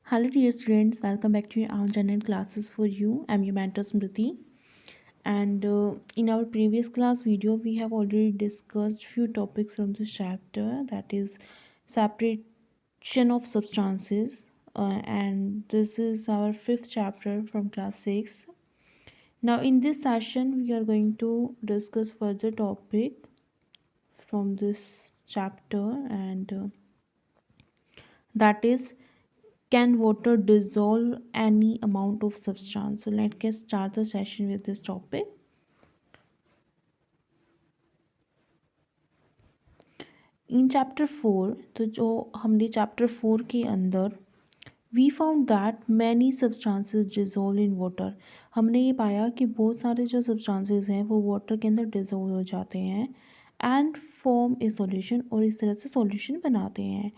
Hello dear students, welcome back to your online classes for you. I'm your mentor Smriti. And in our previous class video, we have already discussed few topics from this chapter, that is separation of substances. And this is our fifth chapter from class 6. Now in this session, we are going to discuss further topic from this chapter, and that is, can water dissolve any amount of substance? So let's start the session with this topic. In chapter 4, तो जो हमने chapter 4 के अंदर we found that many substances dissolve in water, हमने ये पाया कि बहुत सारे जो सब्सटेंसेस हैं वो वाटर के अंदर डिजोल्व हो जाते हैं एंड फॉर्म ए सॉल्यूशन, और इस तरह से सॉल्यूशन बनाते हैं.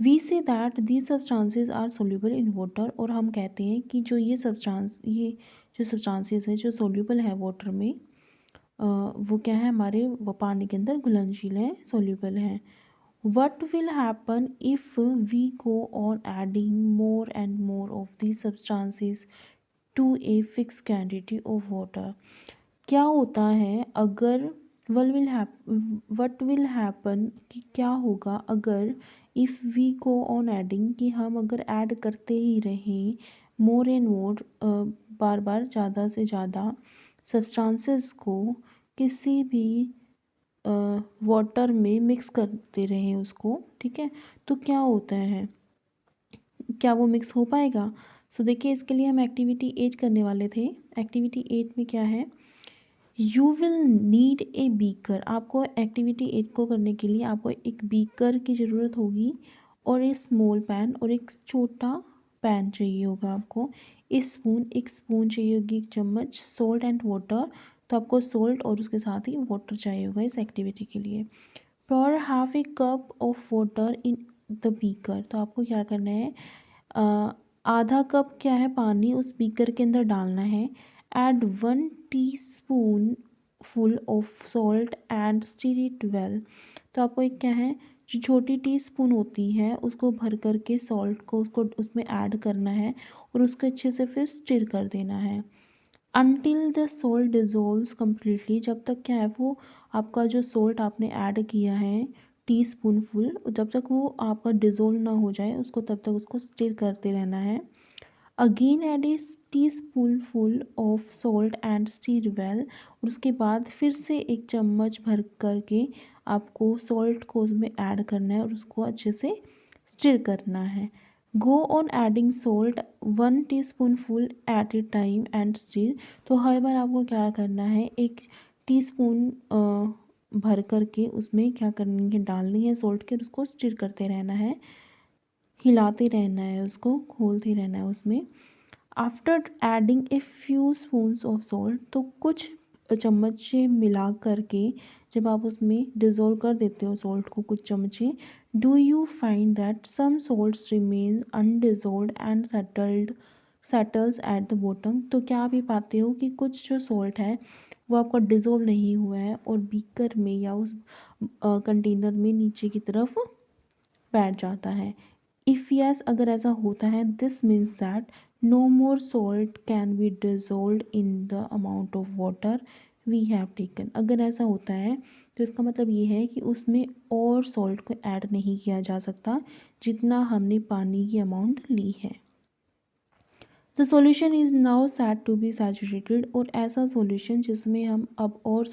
We say that these substances are soluble in water, और हम कहते हैं कि जो ये जो सब्सटेंसेस है जो सोल्यूबल है वाटर में, वो क्या है, हमारे वो पानी के अंदर घुलनशील है, सोल्यूबल है. What will happen if we go on adding more and more of these substances to a fixed quantity of water? क्या होता है अगर what will happen कि क्या होगा अगर if we go on adding, कि हम अगर ऐड करते ही रहें more and more, बार बार ज़्यादा से ज़्यादा सब्सटेंसेस को किसी भी वाटर में मिक्स करते रहें उसको, ठीक है, तो क्या होता है, क्या वो मिक्स हो पाएगा? सो देखिए, इसके लिए हम एक्टिविटी 8 करने वाले थे. एक्टिविटी 8 में क्या है, you will need a beaker. आपको एक्टिविटी 8 को करने के लिए आपको एक बीकर की ज़रूरत होगी, और एक स्मॉल पैन और एक छोटा पैन चाहिए होगा आपको. एक स्पून चाहिए होगी, एक चम्मच, सॉल्ट एंड वाटर. तो आपको सॉल्ट और उसके साथ ही वाटर चाहिए होगा इस एक्टिविटी के लिए. pour half a cup of water in the beaker. तो आपको क्या करना है, आधा कप क्या है, पानी उस बीकर के अंदर डालना है. Add 1 teaspoon full of salt and stir it well. तो आपको एक क्या है, जो छोटी टीस्पून होती है उसको भर करके सॉल्ट को उसको उसमें ऐड करना है, और उसको अच्छे से फिर स्टिर कर देना है. अनटिल द सॉल्ट डिज़ोल्व्स कम्प्लीटली, जब तक क्या है वो आपका जो सॉल्ट आपने ऐड किया है टी स्पून फुल, जब तक वो आपका डिज़ोल्व ना हो जाए उसको तब तक उसको स्टिर करते रहना है. Again add a teaspoon full of salt and stir well. और उसके बाद फिर से एक चम्मच भर करके आपको सॉल्ट को उसमें ऐड करना है और उसको अच्छे से स्टिर करना है. Go on adding salt 1 teaspoonful at a time and stir. तो हर बार आपको क्या करना है, एक टीस्पून भर करके उसमें क्या करनी है, डालनी है सॉल्ट के, और उसको स्टिर करते रहना है, हिलाते रहना है, उसको खोलते रहना है उसमें. After adding a few spoons of salt, तो कुछ चम्मचे मिला करके जब आप उसमें डिज़ोल्व कर देते हो सॉल्ट को कुछ चम्मचे, do you find that some salts remain undissolved and settles at the bottom. तो क्या आप ये पाते हो कि कुछ जो सॉल्ट है वो आपका डिज़ोल्व नहीं हुआ है और बीकर में या उस कंटेनर में नीचे की तरफ बैठ जाता है. इफ़ यस, अगर ऐसा होता है, this means that no more salt can be dissolved in the amount of water we have taken. अगर ऐसा होता है तो इसका मतलब ये है कि उसमें और सॉल्ट को ऐड नहीं किया जा सकता जितना हमने पानी की अमाउंट ली है. The solution is now set to be saturated. और ऐसा सॉल्यूशन जिसमें हम अब और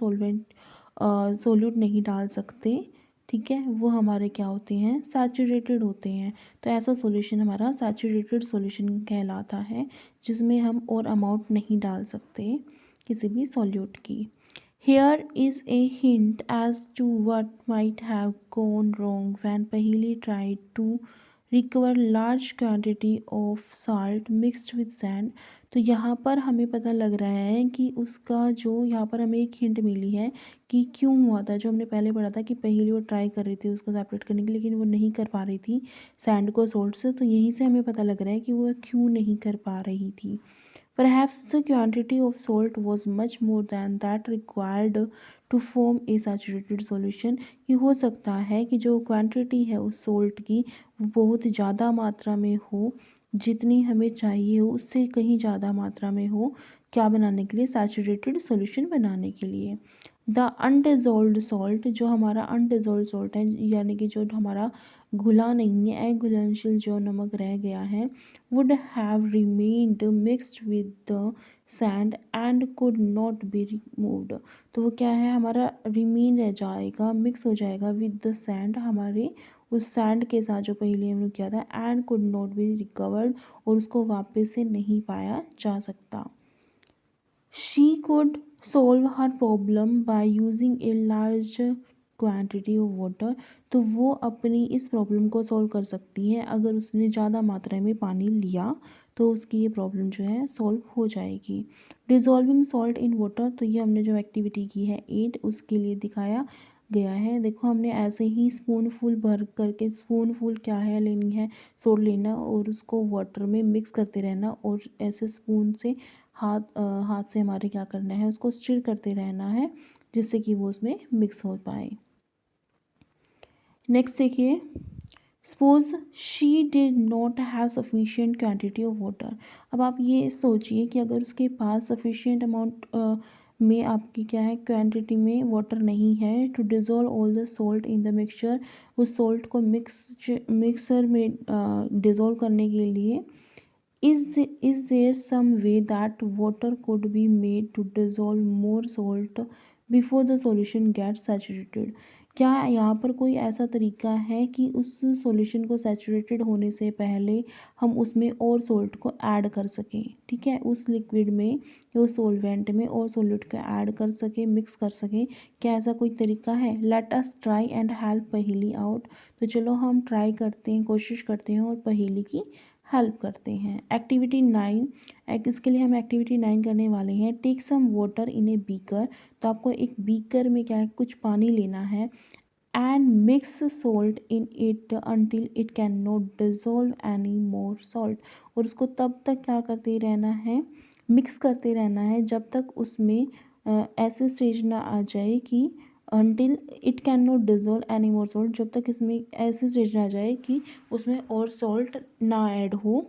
सोल्यूट नहीं डाल सकते, ठीक है, वो हमारे क्या होते हैं, सैचुरेटेड होते हैं. तो ऐसा सॉल्यूशन हमारा सैचुरेटेड सॉल्यूशन कहलाता है, जिसमें हम और अमाउंट नहीं डाल सकते किसी भी सॉल्यूट की. Here is a hint as to what might have gone wrong when Paheli tried to recover large quantity of salt mixed with sand. तो यहाँ पर हमें पता लग रहा है कि उसका जो यहाँ पर हमें एक हिंट मिली है कि क्यों हुआ था. जो हमने पहले पढ़ा था कि पहले वो ट्राई कर रही थी उसको सेपरेट करने की, लेकिन वो नहीं कर पा रही थी सैंड को सॉल्ट से. तो यहीं से हमें पता लग रहा है कि वो क्यों नहीं कर पा रही थी. Perhaps the quantity of salt was much more than that required to form a saturated solution. ये हो सकता है कि जो क्वांटिटी है उस सॉल्ट की वो बहुत ज़्यादा मात्रा में हो जितनी हमें चाहिए हो उससे कहीं ज़्यादा मात्रा में हो, क्या बनाने के लिए, सैचुरेटेड सॉल्यूशन बनाने के लिए। द अनडिज़ोल्व्ड सॉल्ट, जो हमारा अनडिज़ोल्व्ड सॉल्ट है यानी कि जो हमारा घुला नहीं है, अघुलनशील जो नमक रह गया है, would have remained mixed with the sand and could not be removed. तो वो क्या है, हमारा रिमेन रह जाएगा, मिक्स हो जाएगा विद द सैंड, हमारे उस सैंड के साथ जो पहले हमने किया था, and could not be recovered, और उसको वापस से नहीं पाया जा सकता। She could solve her problem by using a large quantity of water. तो वो अपनी इस प्रॉब्लम को सॉल्व कर सकती है अगर उसने ज़्यादा मात्रा में पानी लिया, तो उसकी ये प्रॉब्लम जो है सॉल्व हो जाएगी। डिज़ोल्विंग सॉल्ट इन वाटर, तो ये हमने जो एक्टिविटी की है 8, उसके लिए दिखाया गया है। देखो हमने ऐसे ही स्पूनफुल भर करके, स्पूनफुल क्या है, लेनी है सोड लेना और उसको वाटर में मिक्स करते रहना, और ऐसे स्पून से हाथ से हमारे क्या करना है, उसको स्टिर करते रहना है जिससे कि वो उसमें मिक्स हो पाए। नेक्स्ट देखिए, suppose she did not have sufficient quantity of water. अब आप ये सोचिए कि अगर उसके पास सफिशिएंट अमाउंट में आपकी क्या है, क्वांटिटी में वाटर नहीं है to dissolve all the salt in the mixture, उस सॉल्ट को मिक्सर में डिज़ोल्व करने के लिए, is there some way that water could be made to dissolve more salt before the solution gets saturated? क्या यहाँ पर कोई ऐसा तरीका है कि उस सॉल्यूशन को सैचुरेटेड होने से पहले हम उसमें और सॉल्ट को ऐड कर सकें, ठीक है, उस लिक्विड में या उस सॉल्वेंट में और सॉल्यूट को ऐड कर सकें, मिक्स कर सकें, क्या ऐसा कोई तरीका है? Let us try and help पहेली आउट। तो चलो हम ट्राई करते हैं, कोशिश करते हैं और पहेली की हेल्प करते हैं। एक्टिविटी 9, इसके लिए हम एक्टिविटी 9 करने वाले हैं। Take some water in a beaker. तो आपको एक बीकर में क्या है, कुछ पानी लेना है, and mix salt in it until it can not dissolve any more salt. और उसको तब तक क्या करते रहना है, मिक्स करते रहना है जब तक उसमें ऐसे स्टेज ना आ जाए कि until it can not dissolve any more salt, जब तक इसमें ऐसे स्टेज ना आ जाए कि उसमें और सॉल्ट ना ऐड हो।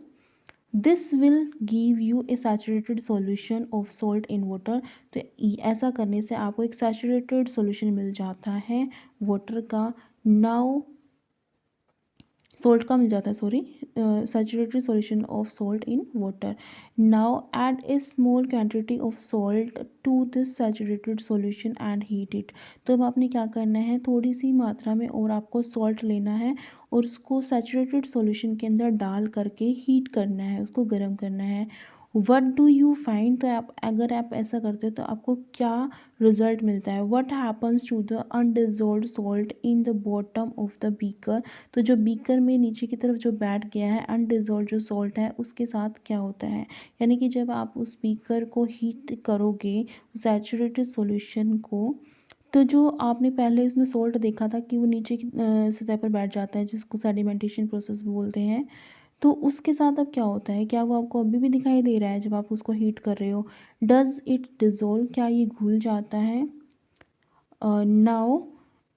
This will give U A saturated solution of salt in water. तो ऐसा करने से आपको एक सैचुरेटेड सॉल्यूशन मिल जाता है वाटर का। नाउ सॉल्ट का मिल जाता है, sorry, saturated solution of salt in water. Now add a small quantity of salt to this saturated solution and heat it. तो अब आपने क्या करना है, थोड़ी सी मात्रा में और आपको सॉल्ट लेना है और उसको सैचुरेटेड सॉल्यूशन के अंदर डाल करके हीट करना है, उसको गर्म करना है। वट डू यू फाइंड, तो आप अगर आप ऐसा करते हो तो आपको क्या रिजल्ट मिलता है? What happens to the undissolved salt in the bottom of the beaker. तो जो बीकर में नीचे की तरफ जो बैठ गया है अनडिजोल्व जो सॉल्ट है, उसके साथ क्या होता है, यानी कि जब आप उस बीकर को हीट करोगे सैचुरेटेड सॉल्यूशन को, तो जो आपने पहले उसमें सॉल्ट देखा था कि वो नीचे की सतह पर बैठ जाता है, जिसको सेडिमेंटेशन प्रोसेस भी बोलते हैं, तो उसके साथ अब क्या होता है, क्या वो आपको अभी भी दिखाई दे रहा है जब आप उसको हीट कर रहे हो? डज इट डिज़ोल्व, क्या ये घुल जाता है? Now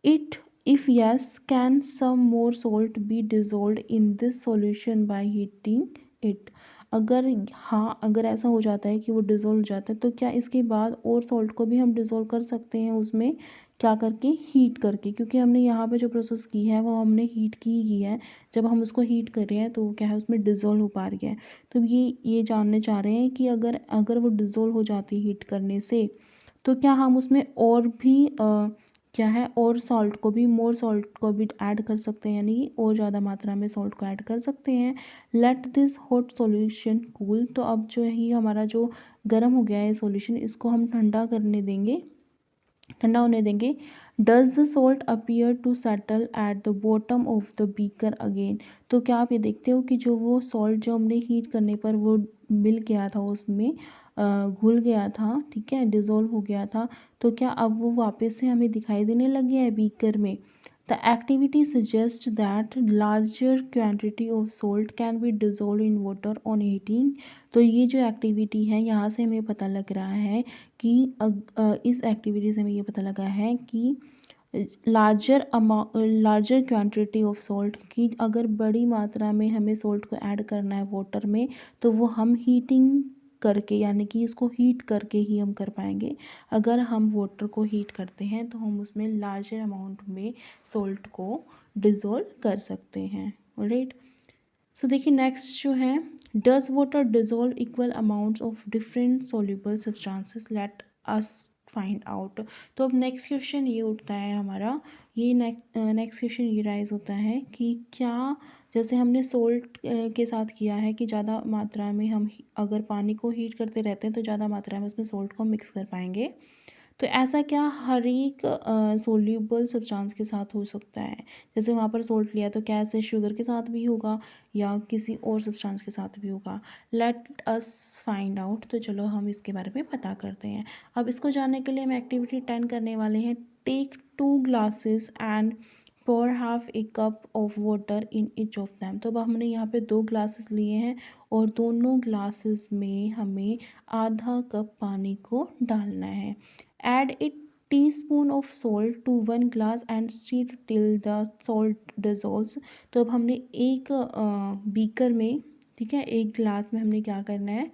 it, if yes, can some more salt be dissolved in this solution by heating it? अगर हाँ, अगर ऐसा हो जाता है कि वो डिज़ोल्व हो जाता है, तो क्या इसके बाद और सॉल्ट को भी हम डिज़ोल्व कर सकते हैं उसमें, क्या करके, हीट करके? क्योंकि हमने यहाँ पे जो प्रोसेस की है वो हमने हीट की ही है। जब हम उसको हीट कर रहे हैं तो क्या है, उसमें डिज़ोल्व हो पा रही है। तो ये जानने चाह रहे हैं कि अगर अगर वो डिज़ोल्व हो जाती है हीट करने से, तो क्या हम उसमें और भी क्या है, और सॉल्ट को भी, मोर सॉल्ट को भी ऐड कर सकते हैं, यानी और ज़्यादा मात्रा में सॉल्ट को ऐड कर सकते हैं। Let this hot solution cool. तो अब जो है ये हमारा जो गर्म हो गया है सॉल्यूशन, इसको हम ठंडा करने देंगे, ठंडा होने देंगे। Does the salt appear to settle at the bottom of the beaker again. तो क्या आप ये देखते हो कि जो वो सॉल्ट जो हमने हीट करने पर वो मिल गया था उसमें, घुल गया था, ठीक है, डिज़ोल्व हो गया था, तो क्या अब वो वापस से हमें दिखाई देने लग गया है बीकर में? The activity suggest that larger quantity of salt can be dissolve in water on heating. तो ये जो एक्टिविटी है, यहाँ से हमें पता लग रहा है कि इस एक्टिविटी से हमें ये पता लगा है कि लार्जर क्वांटिटी ऑफ सॉल्ट, कि अगर बड़ी मात्रा में हमें सॉल्ट को ऐड करना है वाटर में तो वो हम हीटिंग करके, यानी कि इसको हीट करके ही हम कर पाएंगे। अगर हम वाटर को हीट करते हैं तो हम उसमें लार्जर अमाउंट में सॉल्ट को डिज़ोल्व कर सकते हैं। राइट। सो देखिए नेक्स्ट जो है, does water dissolve equal amounts of different soluble substances, let us find out. तो अब नेक्स्ट क्वेश्चन ये उठता है हमारा, ये नेक्स्ट क्वेश्चन ये राइज होता है कि क्या, जैसे हमने सोल्ट के साथ किया है कि ज़्यादा मात्रा में हम अगर पानी को हीट करते रहते हैं तो ज़्यादा मात्रा में उसमें सोल्ट को मिक्स कर पाएंगे, तो ऐसा क्या हर एक सोल्यूबल सब्सटेंस के साथ हो सकता है? जैसे वहाँ पर सोल्ट लिया तो क्या ऐसे शुगर के साथ भी होगा या किसी और सब्सटेंस के साथ भी होगा? Let us find out. तो चलो हम इसके बारे में पता करते हैं। अब इसको जानने के लिए हम एक्टिविटी 10 करने वाले हैं। Take 2 glasses and pour half a cup of water in each of them. तो अब हमने यहाँ पे 2 ग्लासेस लिए हैं और दोनों ग्लासेस में हमें आधा कप पानी को डालना है। Add a teaspoon of salt to 1 glass and stir till the salt dissolves। तो अब हमने एक बीकर में, ठीक है, एक ग्लास में हमने क्या करना है,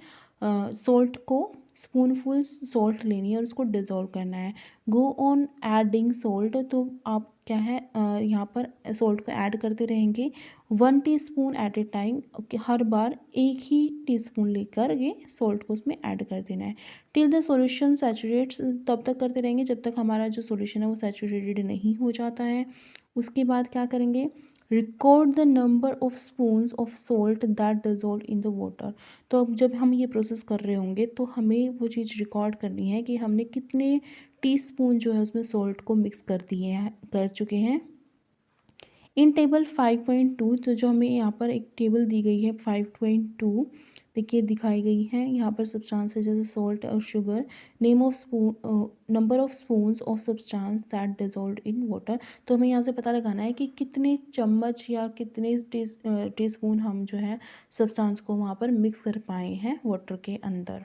सॉल्ट को स्पूनफुल सॉल्ट लेनी है और उसको डिज़ोल्व करना है। Go on adding salt. तो आप क्या है यहाँ पर सॉल्ट को ऐड करते रहेंगे 1 टीस्पून एट ए टाइम। हर बार एक ही टीस्पून लेकर ये सॉल्ट को उसमें ऐड कर देना है। टिल द सॉल्यूशन सैचुरेट्स, तब तक करते रहेंगे जब तक हमारा जो सॉल्यूशन है वो सैचुरेटेड नहीं हो जाता है। उसके बाद क्या करेंगे, record the number of spoons of salt that dissolve in the water. तो अब जब हम ये प्रोसेस कर रहे होंगे तो हमें वो चीज़ रिकॉर्ड करनी है कि हमने कितने टीस्पून जो है उसमें सॉल्ट को मिक्स कर चुके हैं। इन टेबल 5.2, तो जो हमें यहाँ पर एक टेबल दी गई है 5.2, देखिए दिखाई गई है यहाँ पर सब्सटेंस है जैसे सॉल्ट और sugar. Name of spoon, number of spoons of substance that dissolve in water. तो हमें यहाँ से पता लगाना है कि कितने चम्मच या कितने टीस्पून हम जो है सब्सटेंस को वहाँ पर मिक्स कर पाए हैं वाटर के अंदर।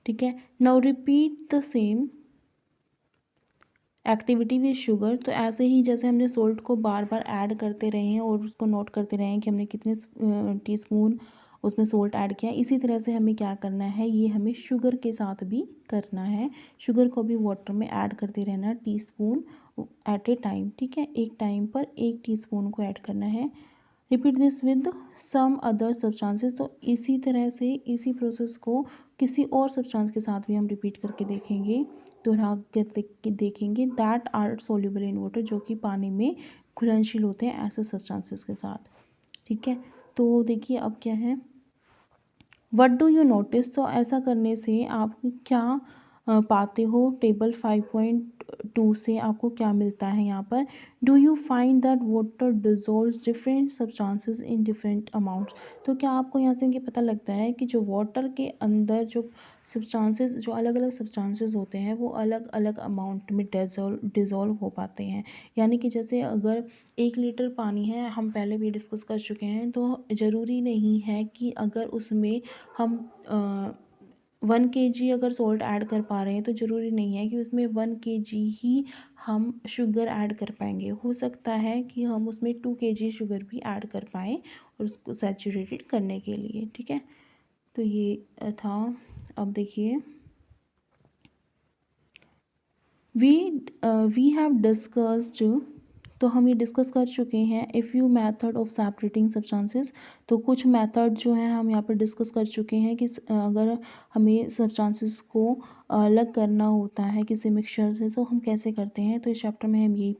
ठीक है। Now repeat the same activity with sugar. तो ऐसे ही जैसे हमने सोल्ट को बार बार ऐड करते रहे हैं और उसको नोट करते रहे हैं कि हमने कितने टीस्पून उसमें सोल्ट ऐड किया, इसी तरह से हमें क्या करना है, ये हमें शुगर के साथ भी करना है। शुगर को भी वाटर में ऐड करते रहना टीस्पून एट ए टाइम। ठीक है, एक टाइम पर 1 टीस्पून को ऐड करना है। Repeat this with some other substances. तो इसी तरह से इसी प्रोसेस को किसी और सब्सटेंस के साथ भी हम रिपीट करके देखेंगे, दोहरा कर देखेंगे, that are soluble in water, जो कि पानी में घुलनशील होते हैं ऐसे सब्सटेंसेस के साथ। ठीक है, तो देखिए अब क्या है, व्हाट डू यू नोटिस। तो ऐसा करने से आप क्या पाते हो, टेबल 5.2 से आपको क्या मिलता है यहाँ पर, do you find that water dissolves different substances in different amounts. तो क्या आपको यहाँ से ये पता लगता है कि जो वाटर के अंदर जो सब्सटेंसेस, जो अलग अलग सब्सटेंसेस होते हैं वो अलग अलग अमाउंट में डिज़ोल्व हो पाते हैं। यानी कि जैसे अगर 1 लीटर पानी है, हम पहले भी डिस्कस कर चुके हैं, तो ज़रूरी नहीं है कि अगर उसमें हम 1 kg अगर सॉल्ट ऐड कर पा रहे हैं तो ज़रूरी नहीं है कि उसमें 1 kg ही हम शुगर ऐड कर पाएंगे। हो सकता है कि हम उसमें 2 kg शुगर भी ऐड कर पाएँ और उसको सैचुरेटेड करने के लिए। ठीक है, तो ये था। अब देखिए, वी हैव डिस्कस्ड, तो हम ये डिस्कस कर चुके हैं a few method of separating substances. तो कुछ मेथड जो हैं हम यहाँ पर डिस्कस कर चुके हैं कि अगर हमें सब्सटेंसेस को अलग करना होता है किसी मिक्सचर से तो हम कैसे करते हैं। तो इस चैप्टर में हम यही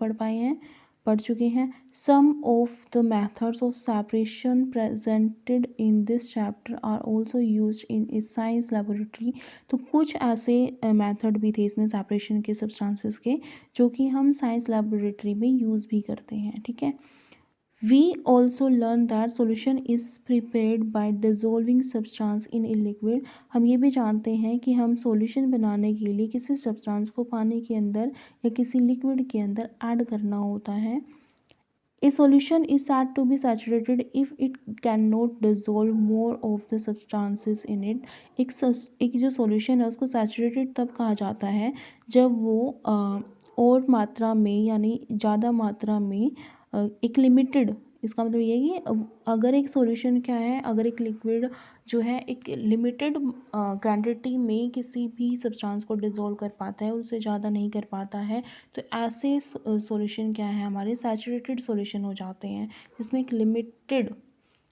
पढ़ चुके हैं। Some of the methods of separation presented in this chapter are also used in a science laboratory. तो कुछ ऐसे मेथड भी थे इसमें सेपरेशन के सब्सटेंसेस के जो कि हम साइंस लेबोरेटरी में यूज़ भी करते हैं। ठीक है, we also learn that solution is prepared by dissolving substance in a liquid. हम ये भी जानते हैं कि हम सॉल्यूशन बनाने के लिए किसी सब्सटेंस को पानी के अंदर या किसी लिक्विड के अंदर ऐड करना होता है। A solution is said to be saturated if it cannot dissolve more of the substances in it। एक जो सॉल्यूशन है उसको सैचुरेटेड तब कहा जाता है जब वो और मात्रा में यानी ज़्यादा मात्रा में एक लिमिटेड, इसका मतलब ये है कि अगर एक सॉल्यूशन क्या है, अगर एक लिक्विड जो है एक लिमिटेड क्वांटिटी में किसी भी सब्सटेंस को डिसॉल्व कर पाता है, उससे ज़्यादा नहीं कर पाता है, तो ऐसे सॉल्यूशन क्या है हमारे सैचुरेटेड सॉल्यूशन हो जाते हैं, जिसमें एक लिमिटेड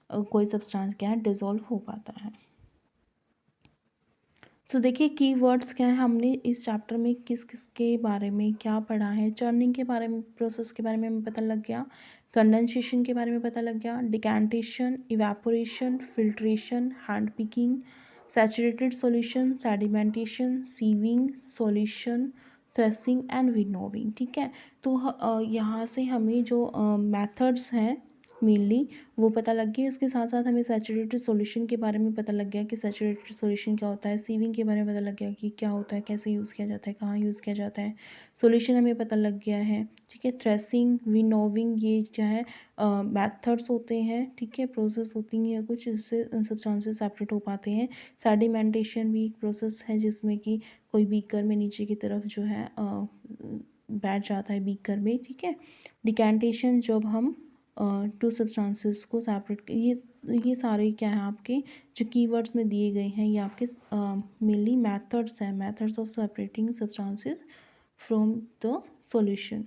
कोई सब्सटेंस क्या है डिसॉल्व हो पाता है। तो देखिए कीवर्ड्स क्या है, हमने इस चैप्टर में किस किस के बारे में क्या पढ़ा है। चर्निंग के बारे में, प्रोसेस के बारे में हमें पता लग गया, कंडेंसेशन के बारे में पता लग गया, decantation, evaporation, filtration, hand picking, saturated solution, sedimentation, sieving, solution, threshing and winnowing. ठीक है, तो यहाँ से हमें जो मेथड्स हैं मेनली वो पता लग गई। उसके साथ साथ हमें सैचुरेटेड सॉल्यूशन के बारे में पता लग गया कि सैचुरेटेड सॉल्यूशन क्या होता है, सीविंग के बारे में पता लग गया कि क्या होता है, कैसे यूज़ किया जाता है, कहाँ यूज़ किया जाता है, सॉल्यूशन हमें पता लग गया है। ठीक है, थ्रेसिंग, विनोविंग, ये क्या है मेथड्स होते हैं। ठीक है, प्रोसेस होती हैं कुछ जिससे सब्सटेंसेस सेपरेट हो पाते हैं। सेडिमेंटेशन भी एक प्रोसेस है जिसमें कि कोई बीकर में नीचे की तरफ जो है बैठ जाता है बीकर में। ठीक है, डिकैंटेशन जब हम टू सब्सटेंसेस को सेपरेट, ये सारे क्या हैं आपके जो कीवर्ड्स में दिए गए हैं, ये आपके मेनली मेथड्स हैं, methods of separating substances from the solution.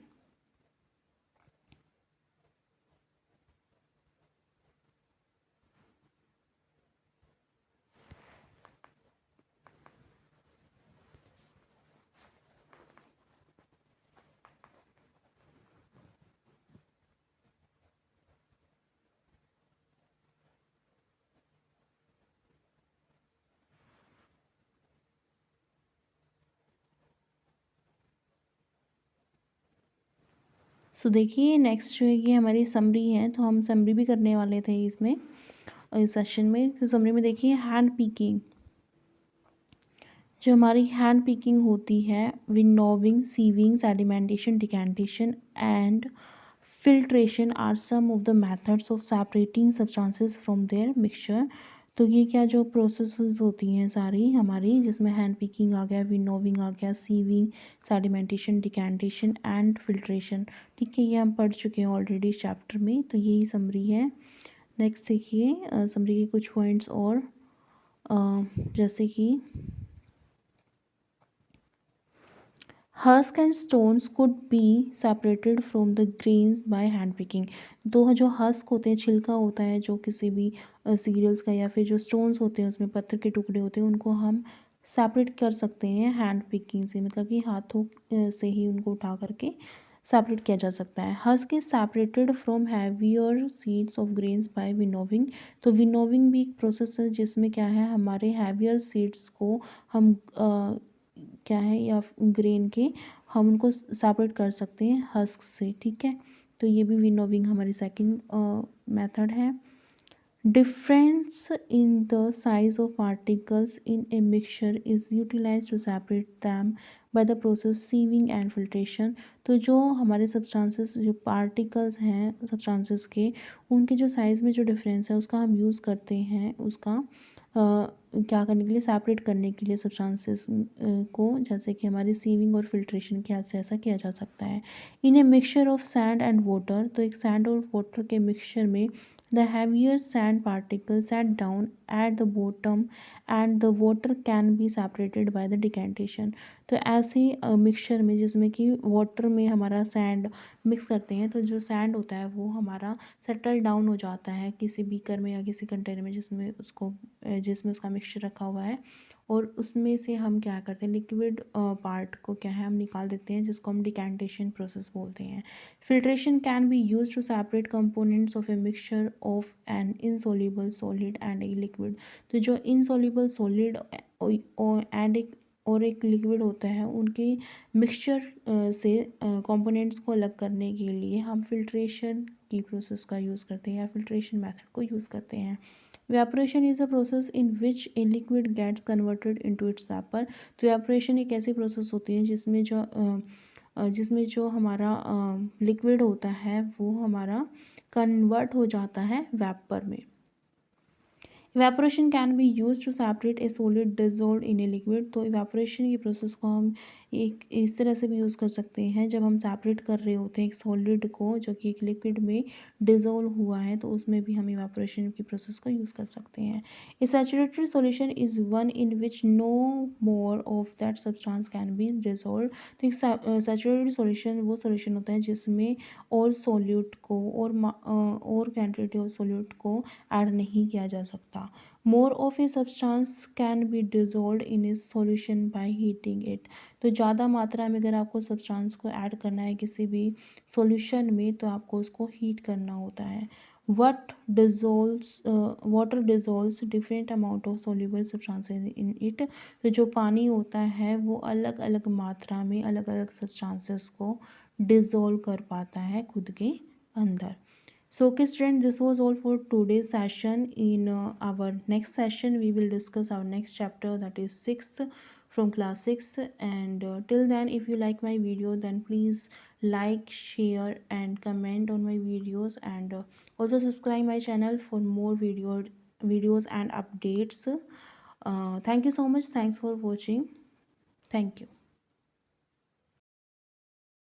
So देखिए नेक्स्ट जो है ये हमारी समरी है, तो हम समरी भी करने वाले थे इसमें इस सेशन में। तो समरी में देखिए हैंड पिकिंग, जो हमारी हैंड पिकिंग होती है, winnowing, sieving, sedimentation, decantation and filtration are some of the methods of separating substances from their mixture. तो ये क्या जो प्रोसेसेस होती हैं सारी हमारी, जिसमें हैंड पिकिंग आ गया, विनोविंग आ गया, sieving, sedimentation, decantation and filtration. ठीक है, ये हम पढ़ चुके हैं ऑलरेडी इस चैप्टर में, तो यही समरी है। नेक्स्ट देखिए समरी के कुछ पॉइंट्स और जैसे कि husk and stones could be separated from the grains by hand picking. तो जो हस्क होते हैं, छिलका होता है जो किसी भी सीरियल्स का, या फिर जो स्टोन्स होते हैं उसमें पत्थर के टुकड़े होते हैं, उनको हम सेपरेट कर सकते हैं हैंड पिकिंग से, मतलब कि हाथों से ही उनको उठा करके सेपरेट किया जा सकता है। Husk is separated from heavier seeds of grains by winnowing. तो विनोविंग भी एक प्रोसेस है जिसमें क्या है हमारे हैवियर सीड्स को हम क्या है या ग्रेन के हम उनको सेपरेट कर सकते हैं हस्क से। ठीक है, तो ये भी विनोविंग हमारी सेकंड मेथड है। Difference in the size of particles in a mixture is utilized to separate them by the process sieving and filtration। तो जो हमारे सब्सटेंसेस जो पार्टिकल्स हैं सब्सटेंसेस के, उनके जो साइज़ में जो डिफरेंस है उसका हम यूज़ करते हैं उसका क्या करने के लिए, सेपरेट करने के लिए सब्सटेंसेस को, जैसे कि हमारी सीविंग और फिल्ट्रेशन के हाथ से ऐसा किया जा सकता है। In a mixture of sand and water, तो एक सैंड और वाटर के मिक्सचर में the heavier sand particles set down at the bottom and the water can be separated by the decantation। तो ऐसे मिक्सचर में जिसमें कि वाटर में हमारा सैंड मिक्स करते हैं, तो जो सैंड होता है वो हमारा सेटल डाउन हो जाता है किसी बीकर में या किसी कंटेनर में जिसमें उसका मिक्सचर रखा हुआ है, और उसमें से हम क्या करते हैं लिक्विड पार्ट को क्या है हम निकाल देते हैं, जिसको हम डिकैंटेशन प्रोसेस बोलते हैं। Filtration can be use to separate components of a mixture of an insoluble solid and a liquid. तो जो इनसॉल्युबल सॉलिड एंड एक लिक्विड होता है, उनके मिक्सचर से कंपोनेंट्स को अलग करने के लिए हम फिल्ट्रेशन की प्रोसेस का यूज़ करते हैं या फिल्ट्रेशन मेथड को यूज़ करते हैं। Evaporation is a process in which a liquid gets converted into its vapour. तो वेपोरेशन एक ऐसी प्रोसेस होती है जिसमें जो हमारा लिक्विड होता है वो हमारा कन्वर्ट हो जाता है वेपर में। Evaporation can be use to separate a solid dissolve in a liquid. तो इवेपोरेशन की प्रोसेस को हम एक इस तरह से भी यूज़ कर सकते हैं, जब हम सेपरेट कर रहे होते हैं एक सॉलिड को जो कि एक लिक्विड में डिज़ोल्व हुआ है, तो उसमें भी हम इवापोरेशन की प्रोसेस को यूज़ कर सकते हैं। A saturated solution is one in which no more of that substance can be dissolve. तो एक सैचुरेटेड सॉल्यूशन वो सॉल्यूशन होता है जिसमें और सॉल्यूट को और क्वांटिटी ऑफ सॉल्यूट को ऐड नहीं किया जा सकता। More of a substance can be dissolve in A solution by heating it. तो ज़्यादा मात्रा में अगर आपको सब्सटेंस को ऐड करना है किसी भी सॉल्यूशन में, तो आपको उसको हीट करना होता है। What dissolves water dissolves different amount of soluble substances in it. तो जो पानी होता है वो अलग अलग मात्रा में अलग अलग सब्सटेंसेस को डिज़ोल्व कर पाता है खुद के अंदर। So, okay, student, this was all for today's session. In our next session, we will discuss our next chapter, that is 6th from class 6. And till then, if you like my video, then please like, share, and comment on my videos. And also subscribe my channel for more videos and updates. Thank you so much. Thanks for watching. Thank you.